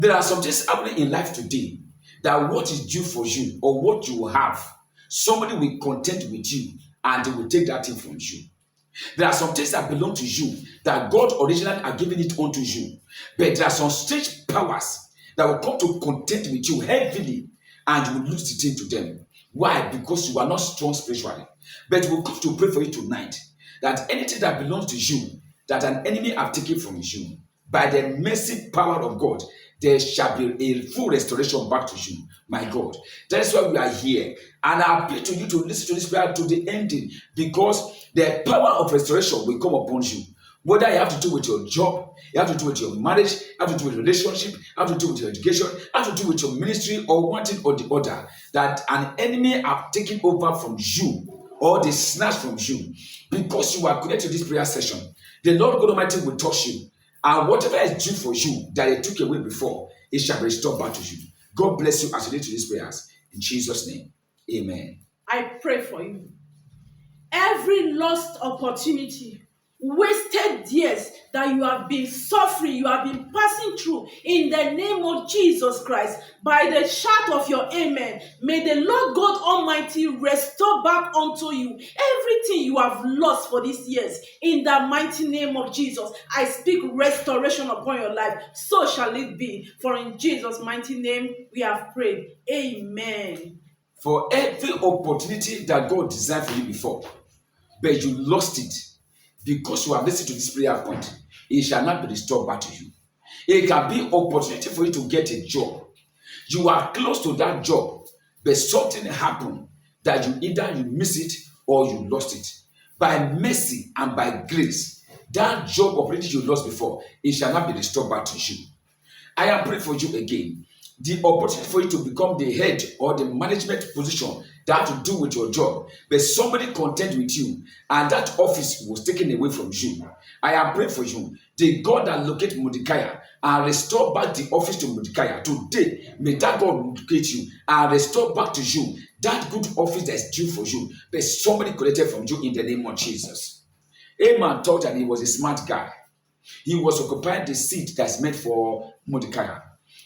There are some things happening in life today that what is due for you or what you will have, somebody will contend with you and they will take that thing from you. There are some things that belong to you that God originally had given it unto you. But there are some strange powers that will come to contend with you heavily and you will lose the thing to them. Why? Because you are not strong spiritually. But we'll come to pray for you tonight that anything that belongs to you that an enemy have taken from you, by the mercy power of God, there shall be a full restoration back to you, my God. That is why we are here. And I appeal to you to listen to this prayer to the ending, because the power of restoration will come upon you. Whether you have to do with your job, you have to do with your marriage, you have to do with relationship, you have to do with your education, you have to do with your ministry, or one thing or the other, that an enemy have taken over from you, or they snatch from you, because you are connected to this prayer session. The Lord God Almighty will touch you. And whatever is due for you that they took away before, it shall be restored back to you. God bless you as you lead to these prayers. In Jesus' name, amen. I pray for you. Every lost opportunity, wasted years that you have been suffering, you have been passing through, in the name of Jesus Christ, by the shout of your amen, may the Lord God Almighty restore back unto you everything you have lost for these years. In the mighty name of Jesus, I speak restoration upon your life. So shall it be. For in Jesus' mighty name we have prayed. Amen. For every opportunity that God designed for you before, but you lost it because you have listened to this prayer point, it shall not be restored back to you. It can be opportunity for you to get a job. You are close to that job, but something happened that you miss it or you lost it. By mercy and by grace, that job opportunity you lost before, it shall not be restored back to you. I am praying for you again. The opportunity for you to become the head or the management position that have to do with your job, but somebody contend with you and that office was taken away from you. I am praying for you. The God that locate Mordecai and restore back the office to Mordecai today, may that God locate you and restore back to you that good office that is due for you, but somebody collected from you in the name of Jesus. Haman thought that he was a smart guy. He was occupying the seat that's meant for Mordecai.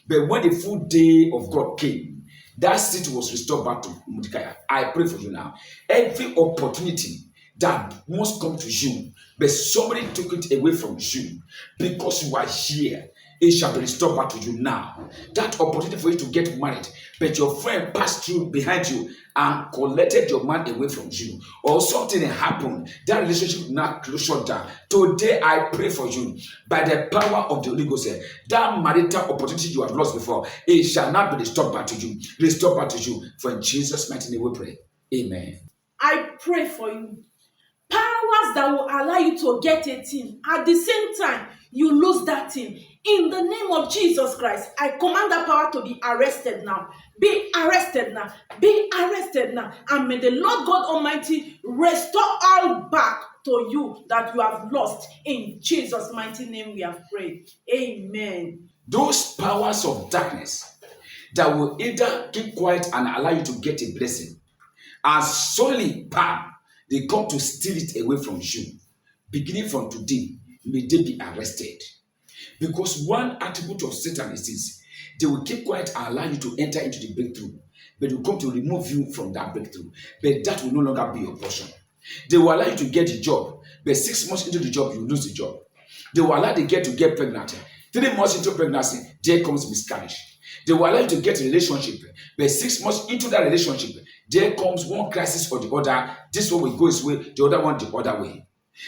But when the full day of God came, that seat was restored back to Mordecai. I pray for you now. Every opportunity that must come to you, but somebody took it away from you because you are here, it shall be restored back to you now. That opportunity for you to get married, but your friend passed through behind you and collected your man away from you, or something happened, that relationship now shut down. Today I pray for you by the power of the Holy Ghost. That marital opportunity you have lost before, it shall not be restored back to you. Restored back to you. For in Jesus' mighty name we pray. Amen. I pray for you. Powers that will allow you to get a thing, at the same time, you lose that thing. In the name of Jesus Christ, I command that power to be arrested now. Be arrested now. Be arrested now. And may the Lord God Almighty restore all back to you that you have lost. In Jesus' mighty name we have prayed. Amen. Those powers of darkness that will either keep quiet and allow you to get a blessing, as solely bam, they come to steal it away from you. Beginning from today, may they be arrested. Because one attribute of Satan is this: they will keep quiet and allow you to enter into the breakthrough, but they will come to remove you from that breakthrough. But that will no longer be your portion. They will allow you to get a job, but 6 months into the job, you lose the job. They will allow the girl to get pregnant. 3 months into pregnancy, there comes miscarriage. They will allow you to get a relationship, but 6 months into that relationship, there comes one crisis or the other. This one will go his way, the other one the other way.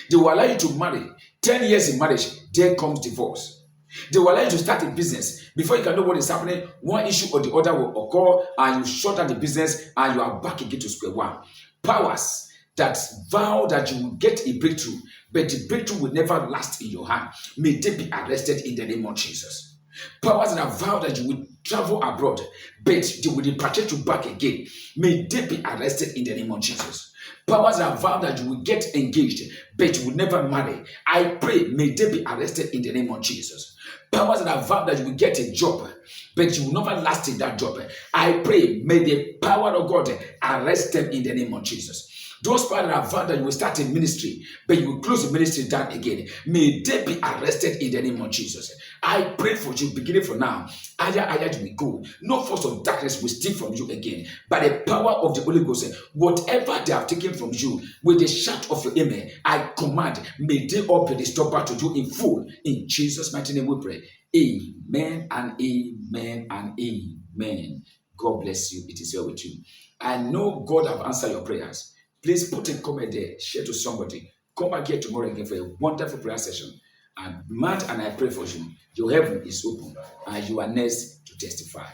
They will allow you to marry. 10 years in marriage, there comes divorce. They will allow you to start a business. Before you can know what is happening, one issue or the other will occur, and you shut down the business, and you are back again to square one. Powers that vow that you will get a breakthrough, but the breakthrough will never last in your hand, may they be arrested in the name of Jesus. Powers that have vowed that you will travel abroad, but they will repatriate you back again, may they be arrested in the name of Jesus. Powers that have vowed that you will get engaged, but you will never marry, I pray, may they be arrested in the name of Jesus. Powers that have vowed that you will get a job, but you will never last in that job, I pray, may the power of God arrest them in the name of Jesus. Those people that have vowed that you will start a ministry, but you will close the ministry down again, may they be arrested in the name of Jesus. I pray for you, beginning from now. Higher you will go. No force of darkness will steal from you again. By the power of the Holy Ghost, whatever they have taken from you, with the shout of your amen, I command, may they all be restored back to you in full. In Jesus' mighty name we pray. Amen and amen and amen. God bless you. It is well with you. I know God have answered your prayers. Please put a comment there. Share to somebody. Come back here tomorrow again for a wonderful prayer session. And Matt and I pray for you. Your heaven is open and you are next to testify.